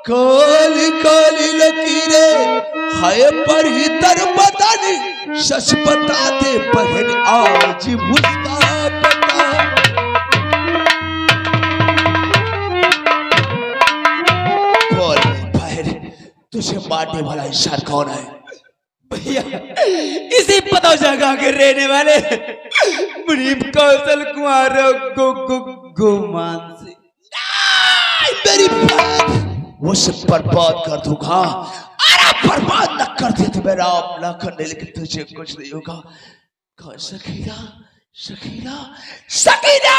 काली काली लकीरें है पर ही तर बदन सच बता दे बहन आज मुस्कान बता। बोल बहन तुझे मारने वाला इंसान कौन है? भैया इसी पता जगह के रहने वाले मुनीब कौशल कुमार गुमान से मेरी बहन वो सब बर्बाद कर दूंगा। अरे बर्बाद न कर दे तो मेरा अपना करने, लेकिन तुझे कुछ नहीं होगा। कौन सकीना सकीना सकीना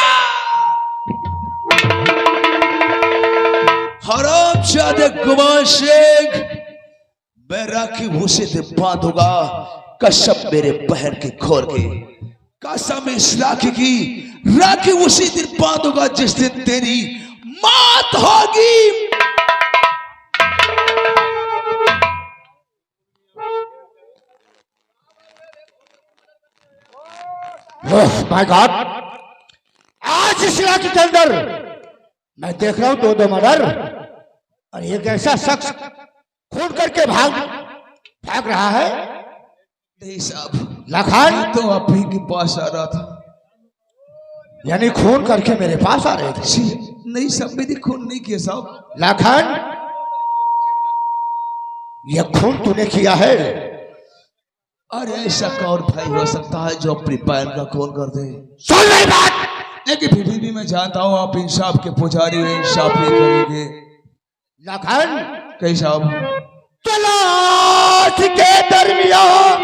हराम जादे गुमान शेख, मैं राखी उसे से बांधूंगा। कसम मेरे बहन की खोर की, कसम इस राखी की, राखी उसी दिन बांधूंगा जिस दिन तेरी मौत होगी। माय गॉड, आज इस इलाके के अंदर मैं देख रहा हूं दो मर्डर और एक ऐसा शख्स खून करके भाग रहा है। नहीं साहब, लाखान तो आप ही के पास आ रहा था। यानी खून करके मेरे पास आ रहे थे? नहीं साहब, मैंने खून नहीं किया साहब। लाखान यह खून तूने किया है? अरे ऐसा कौन भाई हो सकता है जो अपनी बहन का खून कर दे? सुन मेरी बात। लेकिन फिर भी मैं जानता हूँ आप इंसाफ के पुजारी हो, इंसाफ नहीं करोगे। लाखान कहीं साहब तलाश के दरमियान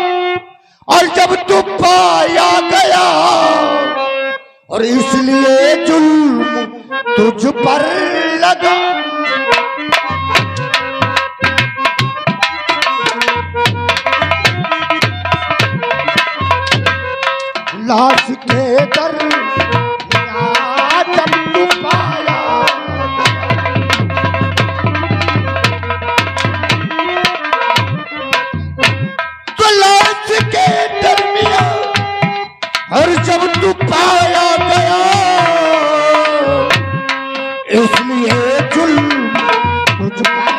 और जब तू पाया गया और इसलिए जुल्म तुझ पर लगा। लाश के दरमियान जब तू पाया तो लाश के दरमियान और जब तू पाया गया इसलिए जुल्म तुझ पर।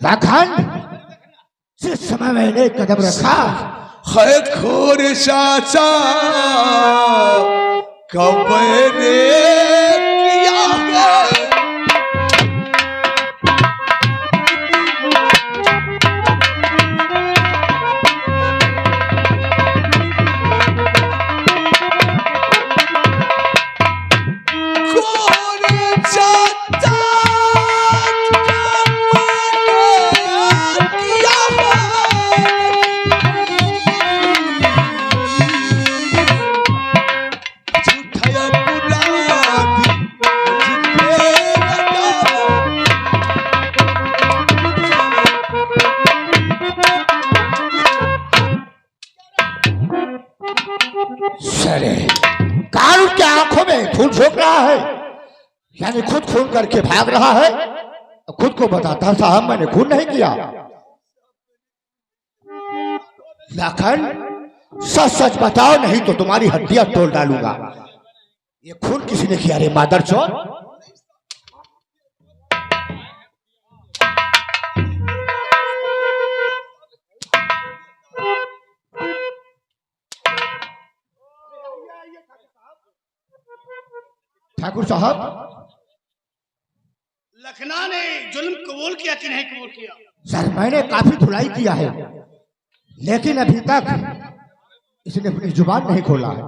लाखान जिस समय मैंने कदम रखा है खोर चाचा कब ने किया है? कानून के आंखों में खून झोंक रहा है, यानी खुद खून करके भाग रहा है। खुद को बताता साहब मैंने खून नहीं किया। लाखन सच सच बताओ नहीं तो तुम्हारी हड्डियां तोड़ डालूंगा। ये खून किसी ने किया रे मादरचोद? ठाकुर साहब, लखना ने जुल्म कबूल किया कि नहीं कबूल किया? सर मैंने काफी धुलाई किया है लेकिन अभी तक इसने अपनी जुबान नहीं खोला है।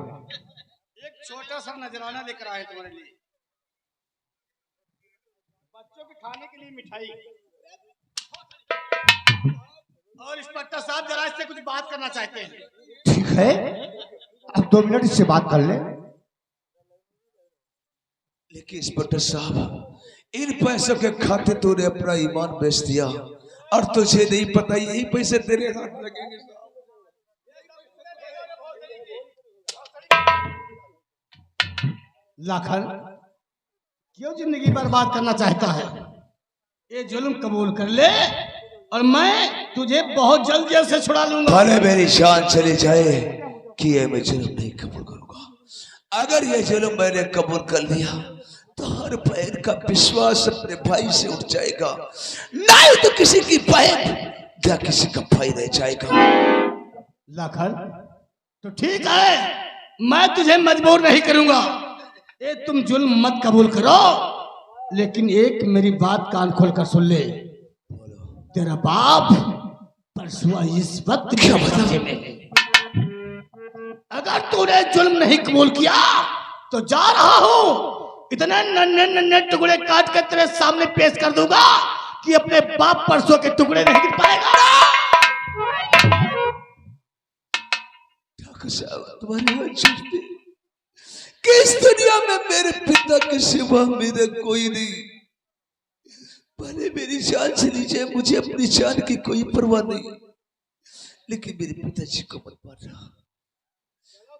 एक छोटा सा नजराना लेकर आए तुम्हारे लिए, बच्चों के खाने के लिए मिठाई। और इंस्पेक्टर साहब जरा इससे कुछ बात करना चाहते हैं। ठीक है, अब 2 मिनट इससे बात कर ले। लेकिन इंस्पेक्टर साहब, इन पैसों के खाते तूने अपना ईमान बेच दिया और तुझे नहीं पता यही पैसे तेरे हाथ लगेंगे। लाखन क्यों जिंदगी बर्बाद करना चाहता है? ये जुल्म कबूल कर ले और मैं तुझे बहुत जल्द जेल से छुड़ा लूंगा। भले मेरी जान चली जाए कि ये मैं जुल्म नहीं कबूल करूंगा। अगर ये जुल्म मैंने कबूल कर लिया तो हर बहन का विश्वास अपने भाई से उठ जाएगा, नहीं तो किसी की बहन या किसी का भाई रह जाएगा। लाखन तो ठीक है, मैं तुझे मजबूर नहीं करूंगा। ये तुम जुल्म मत कबूल करो, लेकिन एक मेरी बात कान खोल कर सुन ले। तेरा बाप परसुआ इस वक्त क्या बता में है। अगर तूने जुल्म नहीं कबूल किया तो जा रहा हूं, इतने नन्हे नन्हे टुकड़े काट कर तेरे सामने पेश कर दूंगा कि अपने बाप परसों के टुकड़े नहीं गिर पाएगा। तुम्हारी किस दुनिया में मेरे पिता के सिवा मेरा कोई नहीं। भले मेरी जान चली जाए, मुझे अपनी जान की कोई परवाह नहीं, लेकिन मेरे पिताजी को मत मारना।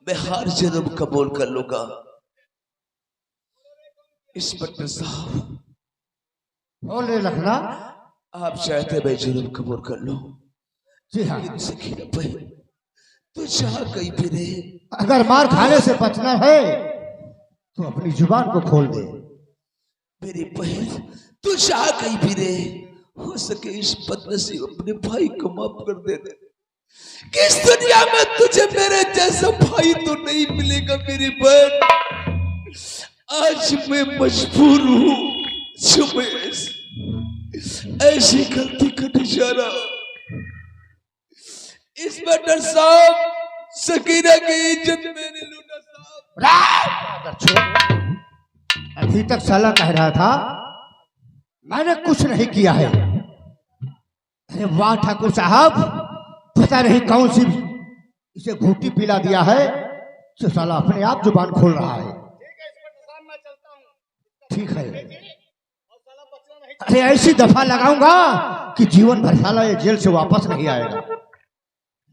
मैं हार जन्म कबूल कर लूंगा। इंस्पेक्टर साहब, बोल रहे लखना। आप चाहते मैं जुर्म कबूल कर लूं? जी हाँ। सकीना बहन तो जहां कहीं भी रहे, अगर मार खाने से बचना है तो अपनी जुबान को खोल दे। मेरी बहन तू जहां कहीं भी रहे, हो सके इस बदनसीब अपने भाई को माफ कर दे। किस दुनिया में तुझे मेरे जैसा भाई तो नहीं मिलेगा मेरी बहन। आज मैं मजबूर हूं जो मैं ऐसी गलती करने जा रहा। इंस्पेक्टर साहब, सकीना की इज्जत मैंने लूटा साहब। अभी तक साला कह रहा था मैंने कुछ नहीं किया है। अरे वाह ठाकुर साहब, पता नहीं कौन सी इसे घूटी पिला दिया है जो साला अपने आप जुबान खोल रहा है। ठीक है, अरे ऐसी दफा लगाऊंगा कि जीवन भर साला ये जेल से वापस नहीं आएगा।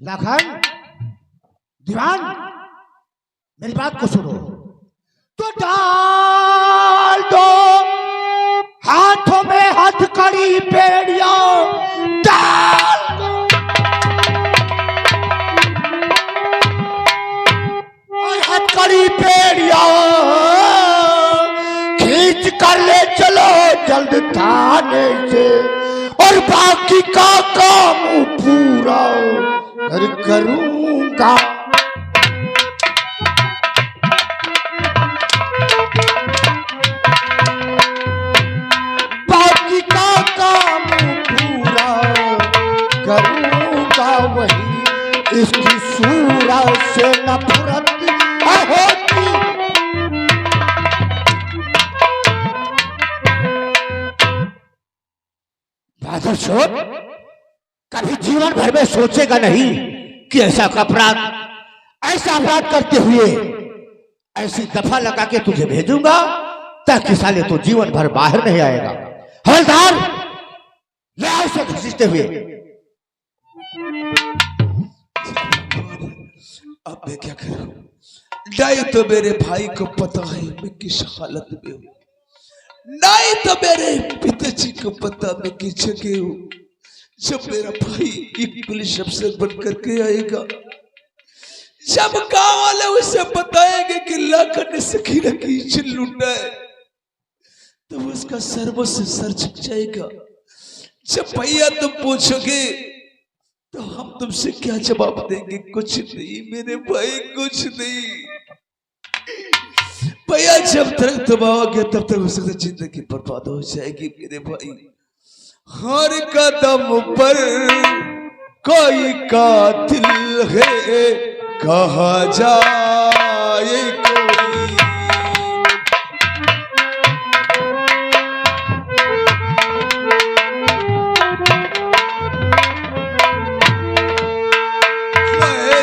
लाखन दीवान, मेरी बात को सुनो। तो डाल दो हाथों में हथकड़ी बेड़िया, डाल दो हथकड़ी बेड़िया, खींच कर ले चलो जल्द थाने से, और बाकी का काम पूरा करूंगा। बाकी का काम पूरा करूंगा, वही इसकी सूरत से नफरत होती। बहादुर शोर कभी जीवन भर में सोचेगा नहीं कि ऐसा अपराध करते हुए ऐसी दफा लगा के तुझे भेजूंगा ताकि साले तो जीवन भर बाहर नहीं आएगा। हवलदार, ले आओ उसे घसीटते हुए। अब मैं क्या करूं? नहीं तो मेरे भाई को पता है मैं किस हालत में हूं, नहीं तो मेरे पिताजी को पता मैं किस जगह हूं। जब मेरा भाई एक पुलिस अफसर बनकर के आएगा, जब गांव वाले उसे बताएंगे कि लाखन ने सकीना की इज्जत लूटा है, तो उसका सर्वों से सर झुक जाएगा। जब भैया तुम पूछोगे तो हम तुमसे क्या जवाब देंगे? कुछ नहीं मेरे भाई, कुछ नहीं। भैया जब तक तुम आओगे तब तक हो सकता जिंदगी बर्बाद हो जाएगी मेरे भाई। हर कदम पर कोई कातिल है, कहा जाए कोई।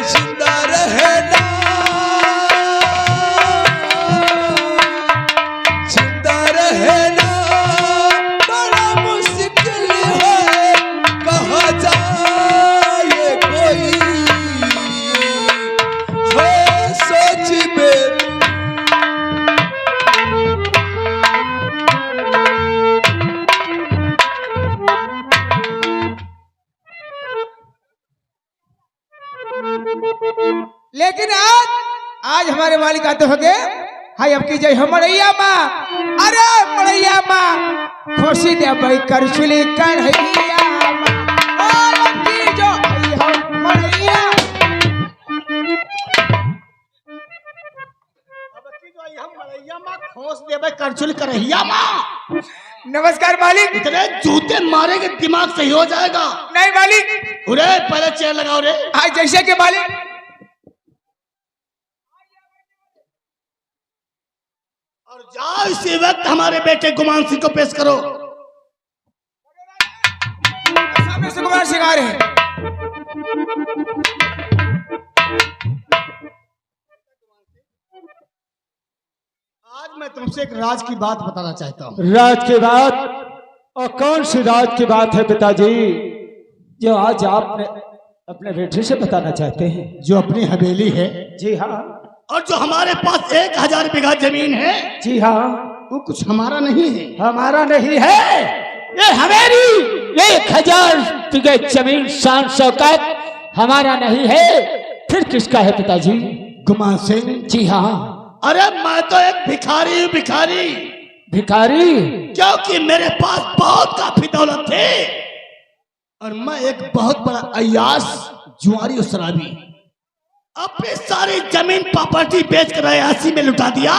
जिंदा रहना लेकिन आज हमारे मालिक आते हो गए। हाय अब की जय हो मड़ैया माँ। अरे मड़ैया माँ खुशी दे भाई करछुली कन्हैया माँ। और अब की जो आई हो मड़ैया। खोस देवे करछुल करहिया माँ। नमस्कार मालिक। इतने जूते मारेंगे दिमाग सही हो जाएगा। नहीं मालिक। उरे पहले चेयर लगाओ रे। आज जैसे के मालिक। और जाओ इसी वक्त हमारे बेटे गुमान सिंह को पेश करो। सामने से गुमान सिंह आ रहे हैं। आज मैं तुमसे एक राज की बात बताना चाहता हूँ। राज की बात? और कौन सी राज की बात है पिताजी जो आज आपने अपने बेटे से बताना चाहते हैं? जो अपनी हवेली है, जी हाँ। और जो हमारे पास 1000 बीघा जमीन है, जी हाँ। वो कुछ हमारा नहीं है। हमारा नहीं है। ये हमारी 1000 बीघे जमीन शान शौकत हमारा नहीं है। फिर किसका है पिताजी? गुमान सिंह। जी हाँ। अरे मैं तो एक भिखारी हूँ, भिखारी। भिखारी? क्योंकि मेरे पास बहुत काफी दौलत है और मैं एक बहुत बड़ा अय्याश, जुआरी और शराबी। अपनी सारी जमीन प्रॉपर्टी बेच कर अयासी में लुटा दिया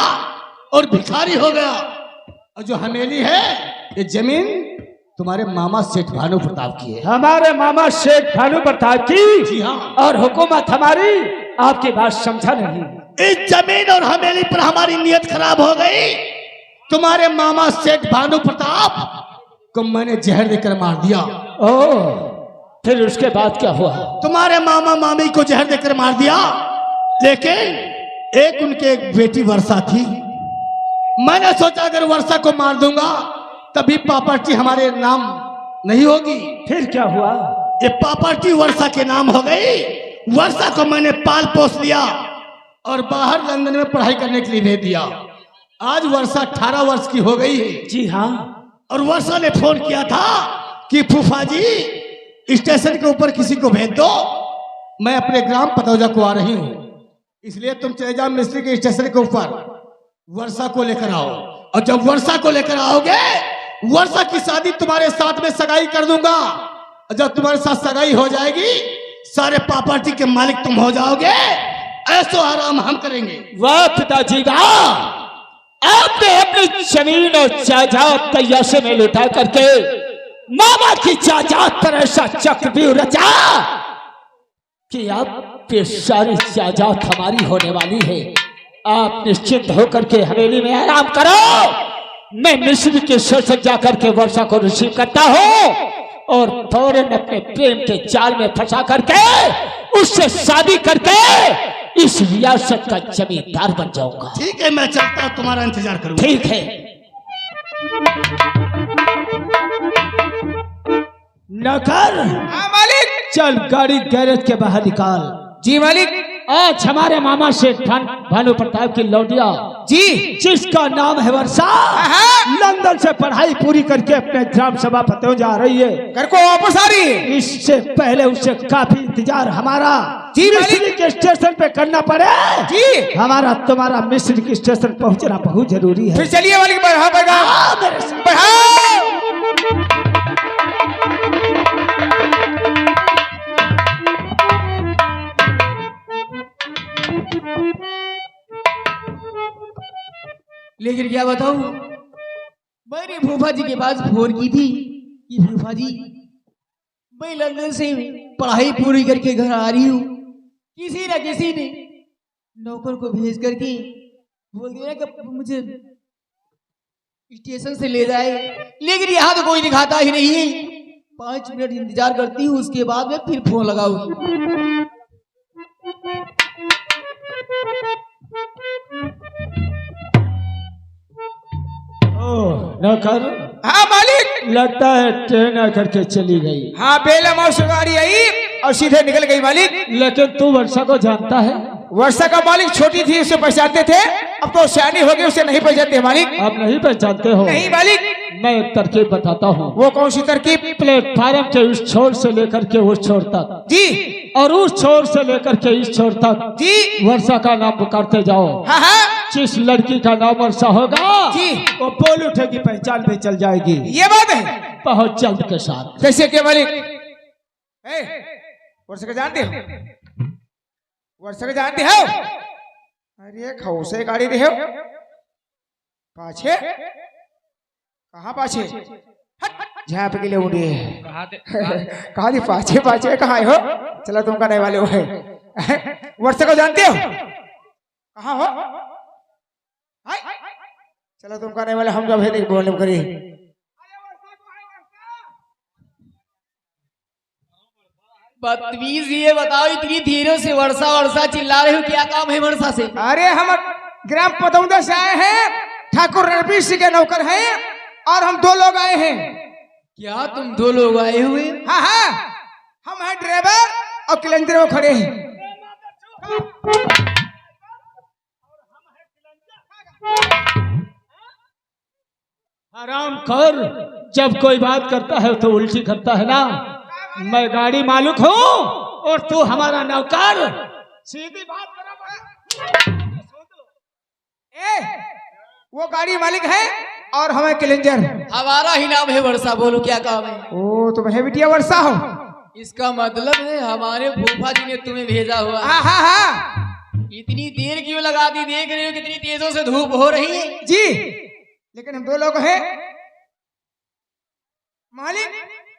और भिखारी हो गया। और जो हवेली है, ये जमीन तुम्हारे मामा सेठ भानु प्रताप की है। हमारे मामा सेठ भानु प्रताप की? जी हाँ। और हुकूमत हमारी? आपकी बात समझा नहीं। इस जमीन और हवेली पर हमारी नियत खराब हो गई। तुम्हारे मामा सेठ भानु प्रताप को मैंने जहर देकर मार दिया। ओह, फिर उसके बाद क्या हुआ? तुम्हारे मामा मामी को जहर देकर मार दिया, लेकिन एक उनके एक बेटी वर्षा थी। मैंने सोचा अगर वर्षा को मार दूंगा तभी प्रॉपर्टी हमारे नाम नहीं होगी। फिर क्या हुआ? ये प्रॉपर्टी वर्षा के नाम हो गई। वर्षा को मैंने पाल पोस लिया और बाहर लंदन में पढ़ाई करने के लिए भेज दिया। आज वर्षा 18 वर्ष की हो गई है। जी हाँ। और वर्षा ने फोन किया था कि फूफा जी स्टेशन के ऊपर किसी को भेज दो, मैं अपने ग्राम पतौजा को आ रही हूँ, इसलिए तुम चले जाओ मिस्त्री के स्टेशन के ऊपर, वर्षा को लेकर आओ। और जब वर्षा को लेकर आओगे, वर्षा की शादी तुम्हारे साथ में सगाई कर दूंगा। और जब तुम्हारे साथ सगाई हो जाएगी, सारे प्रॉपर्टी के मालिक तुम हो जाओगे। ऐसो आराम हम करेंगे। वाह पिताजी वाह, आपने अपनी जमीन और जायदाद तैयासे में लुटा करके मामा की जायदाद पर ऐसा चक्रव्यूह रचा कि आप ये सारी जायदाद हमारी होने वाली है। आप निश्चिंत होकर के हवेली में आराम करो। मैं मिस्र के स्टेशन जाकर के वर्षा को रिसीव करता हूँ और फौरन अपने प्रेम के जाल में फंसा करके उससे शादी करके इस रियासत का जमींदार बन जाऊंगा। ठीक है, मैं चलता हूँ, तुम्हारा इंतजार करूंगा। ठीक है। नौकर, हाँ मालिक। चल गाड़ी गैरेज के बाहर निकाल। जी मालिक। आज हमारे मामा सेठ भानु प्रताप की लौंडिया जी, जिसका नाम है वर्षा, लंदन से पढ़ाई पूरी करके अपने ग्राम सभा फतेह जा रही है। घर को वापस आ रही है। इससे पहले उससे काफी इंतजार हमारा जी मिस्र के स्टेशन पे करना पड़े। जी, हमारा तुम्हारा मिस्र के स्टेशन पहुंचना बहुत जरूरी है। फिर चलिए मालिक। बढ़ा बढ़ा। लेकिन क्या बताऊं, मैंने फूफा जी के पास फोन की थी कि फूफा जी मैं लंदन से पढ़ाई पूरी करके घर आ रही हूँ। किसी न किसी ने नौकर को भेज करके बोल दिया कि मुझे स्टेशन से ले जाए, लेकिन यहाँ तो कोई दिखाता ही नहीं है। 5 मिनट इंतजार करती हूँ, उसके बाद में फिर फोन लगाऊंगी। नौकर, हाँ मालिक। लगता है ट्रेन आकर के चली गई। हाँ बेला मौसम गाड़ी आई और सीधे निकल गई मालिक। लेकिन तू वर्षा को जानता है? वर्षा का मालिक छोटी थी, उसे पहचानते थे, अब तो सियानी हो गई, उसे नहीं पहचानते मालिक। आप नहीं पहचानते हो? नहीं मालिक। मैं एक तरकीब बताता हूँ। वो कौन सी तरकीब? प्लेटफार्म के उस छोर से लेकर के उस छोर तक जी और उस छोर से लेकर के इस छोर तक जी वर्षा का नाम पुकारते जाओ। हाँ हाँ जिस लड़की का नाम वर्षा होगा जी वो बोल उठेगी, पहचान पे चल जाएगी। ये बात है। बहुत जल्द के साथ। कैसे के मालिक? वर्षा को जानते हो? वर्षा को जानते हो? अरे खौसे गाड़ी रहे हो पाछे, कहाँ पाछे? जहाँ पे के लिए उड़ी कहा दी पाछे पाछे कहाँ हो? चलो तुम करने वाले हो। वर्षा को जानते हो? कहाँ हो? चलो तुम करने वाले, हम जब है बोलने करिए। बदतमीज, ये बताओ इतनी धीरे से वर्षा वर्षा चिल्ला रहे हो, क्या काम है वर्षा से? अरे हम ग्राम पतौदा से आए हैं, ठाकुर रणबीर सिंह के नौकर हैं और हम 2 लोग आए हैं। क्या तुम 2 लोग आए हुए? हाँ हाँ, हम हैं ड्राइवर और कैलेंडर वो खड़े हैं। आराम कर, जब कोई बात करता है तो उल्टी करता है ना। मैं गाड़ी मालिक हूँ और तू हमारा नौकर। सीधी बात करो। वो गाड़ी मालिक है और हमें कैलेंडर। हमारा ही नाम है वर्षा, बोलो क्या काम है? ओ तुम है बिटिया वर्षा हो? इसका मतलब है हमारे फूफा जी ने तुम्हें भेजा हुआ। हाँ हाँ हाँ। इतनी देर क्यों लगा दी? देख रहे हो कितनी तेजों से धूप हो रही है। जी लेकिन हम 2 लोग हैं मालिक,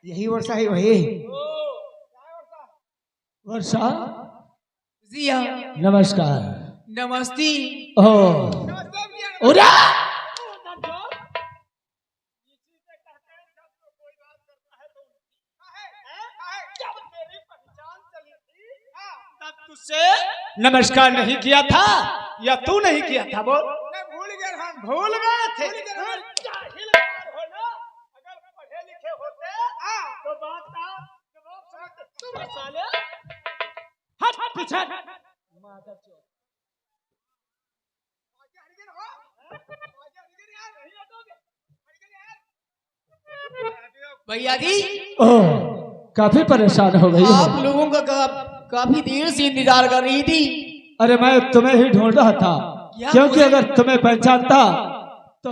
यही वर्षा है वही। वर्षा जी हाँ, नमस्कार। नमस्ते। उरा नमस्कार नहीं किया था या तू नहीं किया था? बोल। भूल गए, हम भूल गए थे। अगर पढ़े लिखे होते तो बात हट पीछे। भैया जी, ओह काफी परेशान हो गई हो। आप लोगों का काफी देर से इंतजार कर रही थी। अरे मैं तुम्हें ही ढूंढ रहा था, क्योंकि अगर तुम्हें पहचानता तो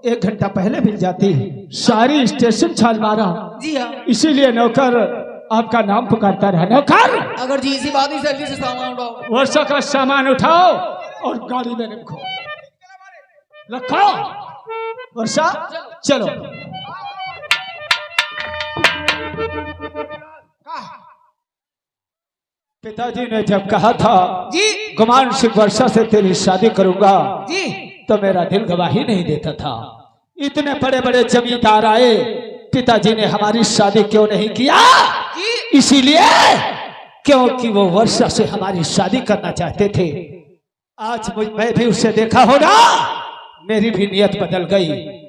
1 घंटा पहले मिल जाती। सारी स्टेशन छान मारा। जी हाँ, इसीलिए नौकर आपका नाम पुकारता रहा। नौकर, अगर जी इसी बात ही जल्दी से सामान उठाओ। वर्षा का सामान उठाओ और गाड़ी में रखो। रखो वर्षा, चलो। पिताजी ने जब कहा था जी गुमान सिंह वर्षा से तेरी शादी करूंगा जी तो मेरा दिल गवाही नहीं देता था। इतने बड़े बड़े जमींदार आए, पिताजी ने हमारी शादी क्यों नहीं किया? जी इसीलिए क्योंकि वो वर्षा से हमारी शादी करना चाहते थे। आज मैं भी उससे देखा हो ना, मेरी भी नियत बदल गई।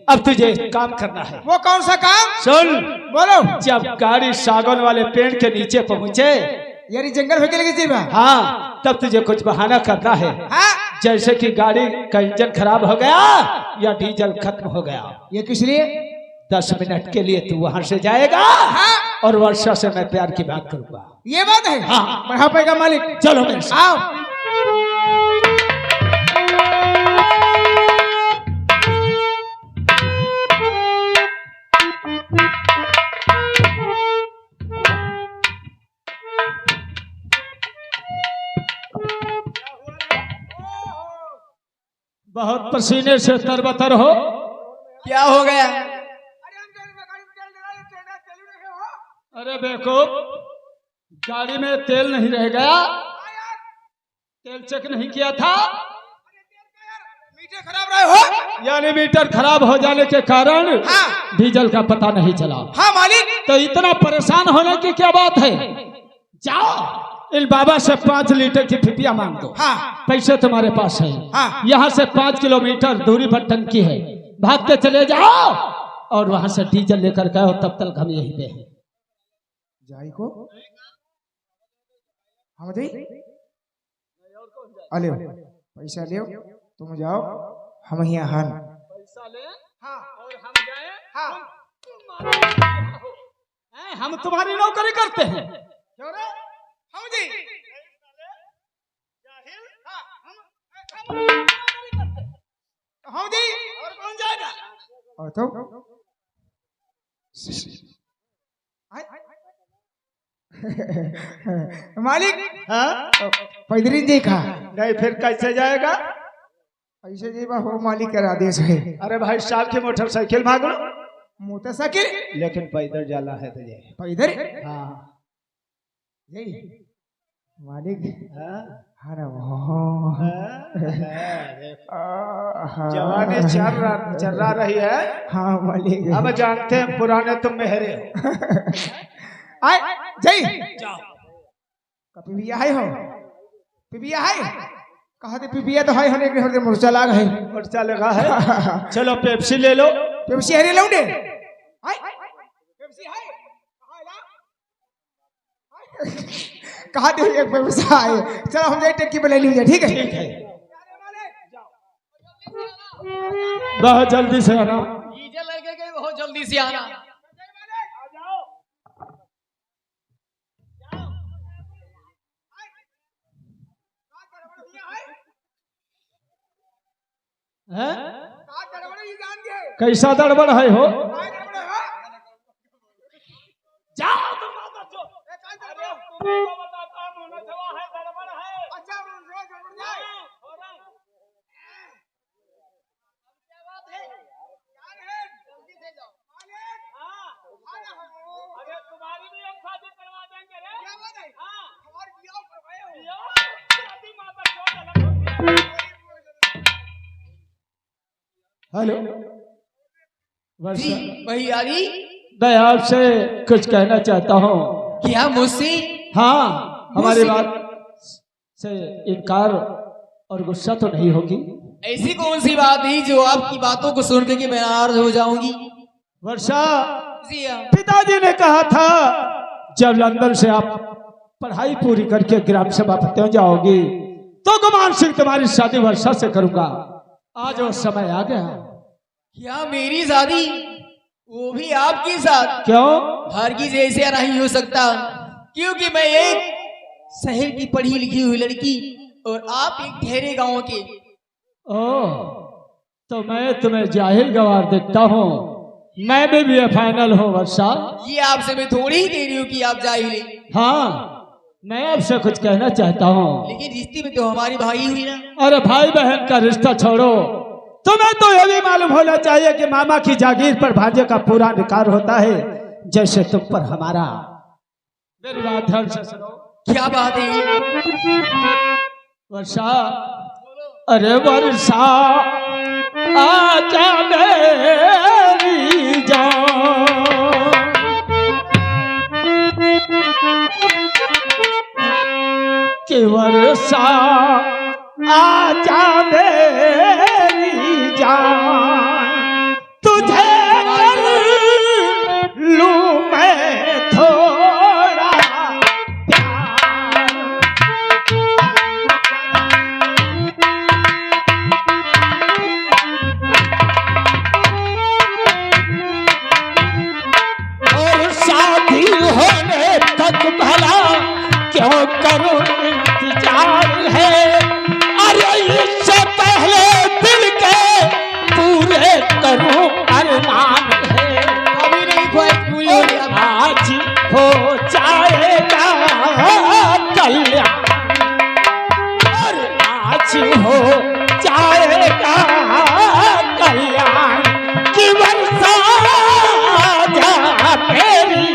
अब तुझे एक काम करना है। वो कौन सा काम? सुन, बोलो। जब गाड़ी सागौन वाले पेड़ के नीचे पहुंचे, यानी जंगल में लगी थी। हाँ, तब तुझे कुछ बहाना करना है। हाँ? जैसे कि गाड़ी का इंजन खराब हो गया या डीजल खत्म हो गया। ये किस लिए? 10 मिनट के लिए तू वहां से जाएगा। हाँ? और वर्षा से मैं प्यार की बात करूंगा। ये बात है? हाँ। बढ़ा पाएगा मालिक। चलो मेरे साथ। आओ। बहुत पसीने से तरबतर हो। क्या हो गया? अरे बेवकूफ, गाड़ी में तेल नहीं रह गया? तेल चेक नहीं किया था? मीटर खराब रहे हो? यानी मीटर खराब हो जाने के कारण हाँ। डीजल का पता नहीं चला। हाँ मालिक। तो इतना परेशान होने की क्या बात है? जाओ इन बाबा से 5 लीटर की फिपिया मांग दो। हाँ। पैसे तुम्हारे पास है। हाँ। यहाँ से 5 किलोमीटर दूरी पर टंकी है, भागते चले जाओ और वहां से डीजल लेकर गए। तब तक हम यहीं पे हैं। जाई को हम दे अले पैसा ले, तुम जाओ, हम यहाँ हन पैसा ले हाँ। और हम जाए हम तुम्हारी नौकरी करते हैं। क्यों रे? हम जी हम जी और कौन जाएगा? और तो मालिक हाँ? पैदरी जी का नहीं फिर कैसे जाएगा? ऐसे जी बा हो मालिक का आदेश है। अरे भाई साहब की मोटरसाइकिल भाग लो, मोटरसाइकिल लेकिन पैदल जाला है तुझे। पैदल हाँ यही मालिक हाँ? अरे वाह जवानी चल रही है। हाँ मालिक अब जानते हैं पुराने तुम मेहरे हो। आए जय पिबिया है हो पिबिया है कहा थे पिबिया तो है हने हर मोर्चा लाग है मोर्चा लगा है। चलो पेप्सी ले लो। पेप्सी है रे लौंडे आए पेप्सी है कहा थे एक पेप्सी है। चलो हम जाए टैक्सी पे ले लीजिए। ठीक है ठीक है बहुत जल्दी से आना। डीजल लगे गए बहुत जल्दी से आना। हैं? कैसा गड़बड़ है हो? जाओ तुम हेलो वर्षा, भैया जी मैं आपसे कुछ कहना चाहता हूँ। क्या मुझसे? हाँ हमारी मुझसे? बात से इनकार और गुस्सा तो नहीं होगी? ऐसी कौन सी बात है जो आपकी बातों को सुन के मैं नाराज हो जाऊंगी? वर्षा, जी हाँ। पिताजी ने कहा था जब लंदन से आप पढ़ाई पूरी करके ग्राम सभा फतेह जाओगी तो गुमान सिंह तुम्हारी शादी वर्षा से करूंगा। आज वो समय आ गया। क्या मेरी शादी वो भी आपके साथ? क्यों? हरगिज ऐसे नहीं हो सकता क्योंकि मैं एक शहर की पढ़ी लिखी हुई लड़की और आप एक ठहरे गांव के। ओह, तो मैं तुम्हें जाहिल गवार देखता हूँ। मैं भी फाइनल हूँ वर्षा। ये आपसे मैं थोड़ी ही कह रही हूँ कि आप जाहिल हैं। हाँ मैं आपसे कुछ कहना चाहता हूँ। लेकिन रिश्ते में तो हमारी भाई हुई ना। अरे भाई बहन का रिश्ता छोड़ो, तुम्हें तो यह भी मालूम होना चाहिए कि मामा की जागीर पर भांजे का पूरा अधिकार होता है जैसे तुम पर हमारा। मेरी बात ध्यान से सुनो। क्या बात है? वर्षा, अरे वर्षा आजा मेरी जान, कि वर्षा आजा मेरी जान, तुझे कर लूं मैं थोड़ा प्यार। और शादी होने तक भला क्यों करूं इंतजार है। अरे इससे पहले दिल के पूरे करूं अरमान है। अभी नहीं ख्वाहिश पूरी हो रही। आज हो जाएगा कल्याण, और आज हो जाएगा कल्याण, कि वर्षा जा मेरी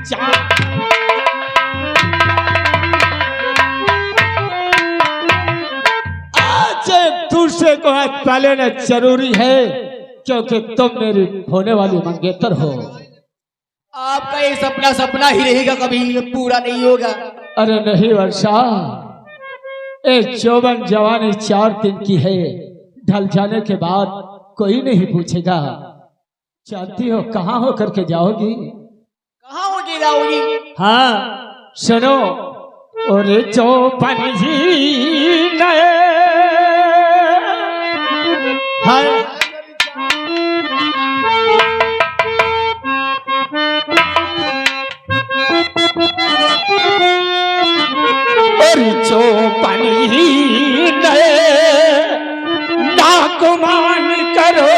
जान। आज दूसरे को हाथ पालेना जरूरी है क्योंकि तुम मेरी होने वाली मंगेतर हो। आपका ये सपना सपना ही रहेगा, कभी ये पूरा नहीं होगा। अरे नहीं वर्षा, ए चौबन जवानी 4 दिन की है, ढल जाने के बाद कोई नहीं पूछेगा। जानती हो कहाँ हो करके जाओगी? कहाँ होगी जाओगी? हाँ सुनो, और चौबन जी नए चौपन ही नए ना गुमान करो,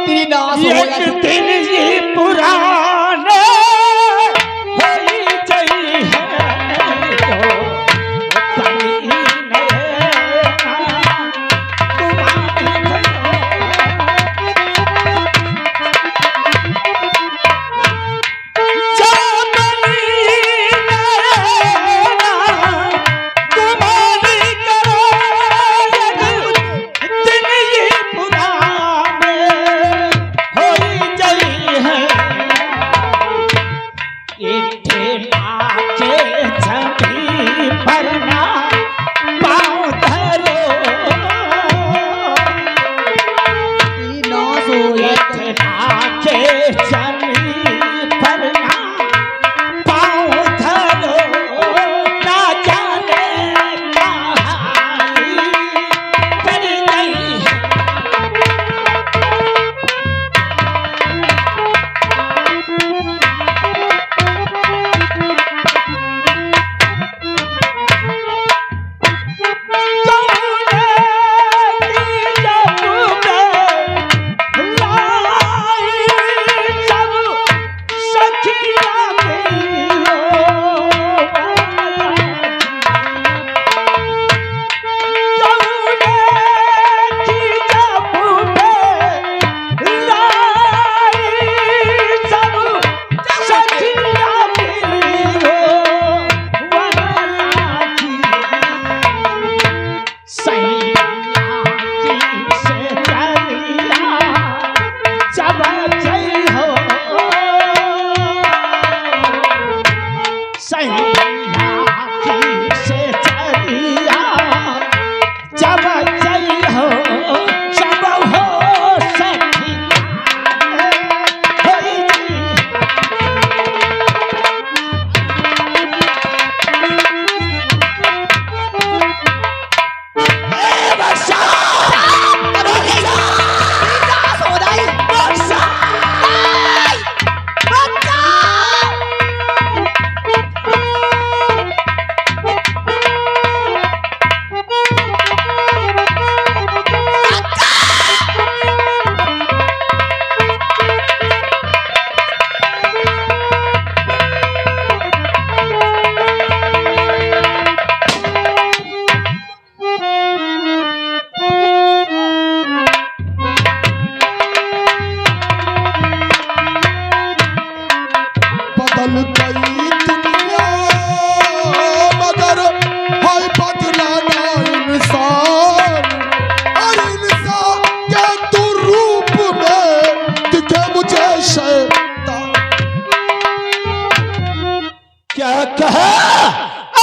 तेरी नाश हो एक जाए। दिन ये पुराने होई जई है चौपन ही नए ना गुमान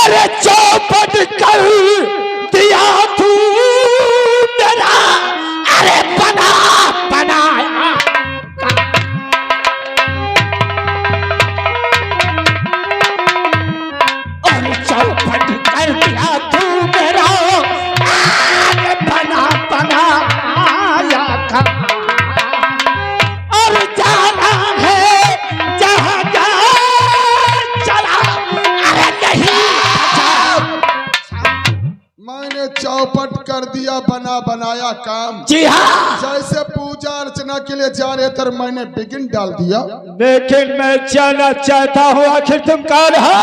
अरे चौपट कर दिया तू मेरा, अरे बनाया अरे चौपट कर दिया तू मेरा, अरे बनाया था और जाना है जहाँ चला, अरे नहीं मैंने चौपट कर दिया बनाया काम। जी हाँ, जैसे पूजा अर्चना के लिए जा रहे थे मैंने बिगिन डाल दिया। लेकिन मैं जानना चाहता हूँ आखिर तुम कौन हो?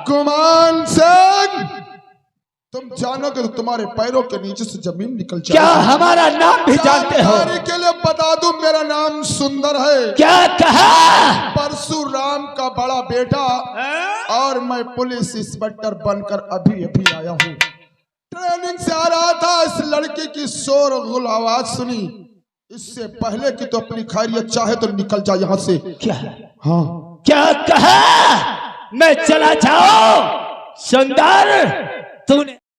गुमान सिंह, तुम जानोगे तो तुम्हारे पैरों के नीचे से जमीन निकल जाएगी। क्या हमारा नाम भी जानते हो? जानकारी के लिए बता दूं, मेरा नाम सुंदर है। क्या कहा? परशुराम का बड़ा बेटा, और मैं पुलिस इंस्पेक्टर बनकर अभी आया हूँ। ट्रेनिंग से आ रहा था, इस लड़की की शोरगुल आवाज सुनी। इससे पहले कि तो अपनी खैरियत चाहे तो निकल जा यहाँ से। क्या? हाँ, क्या कहा? मैं चला जाऊं? सुंदर, तूने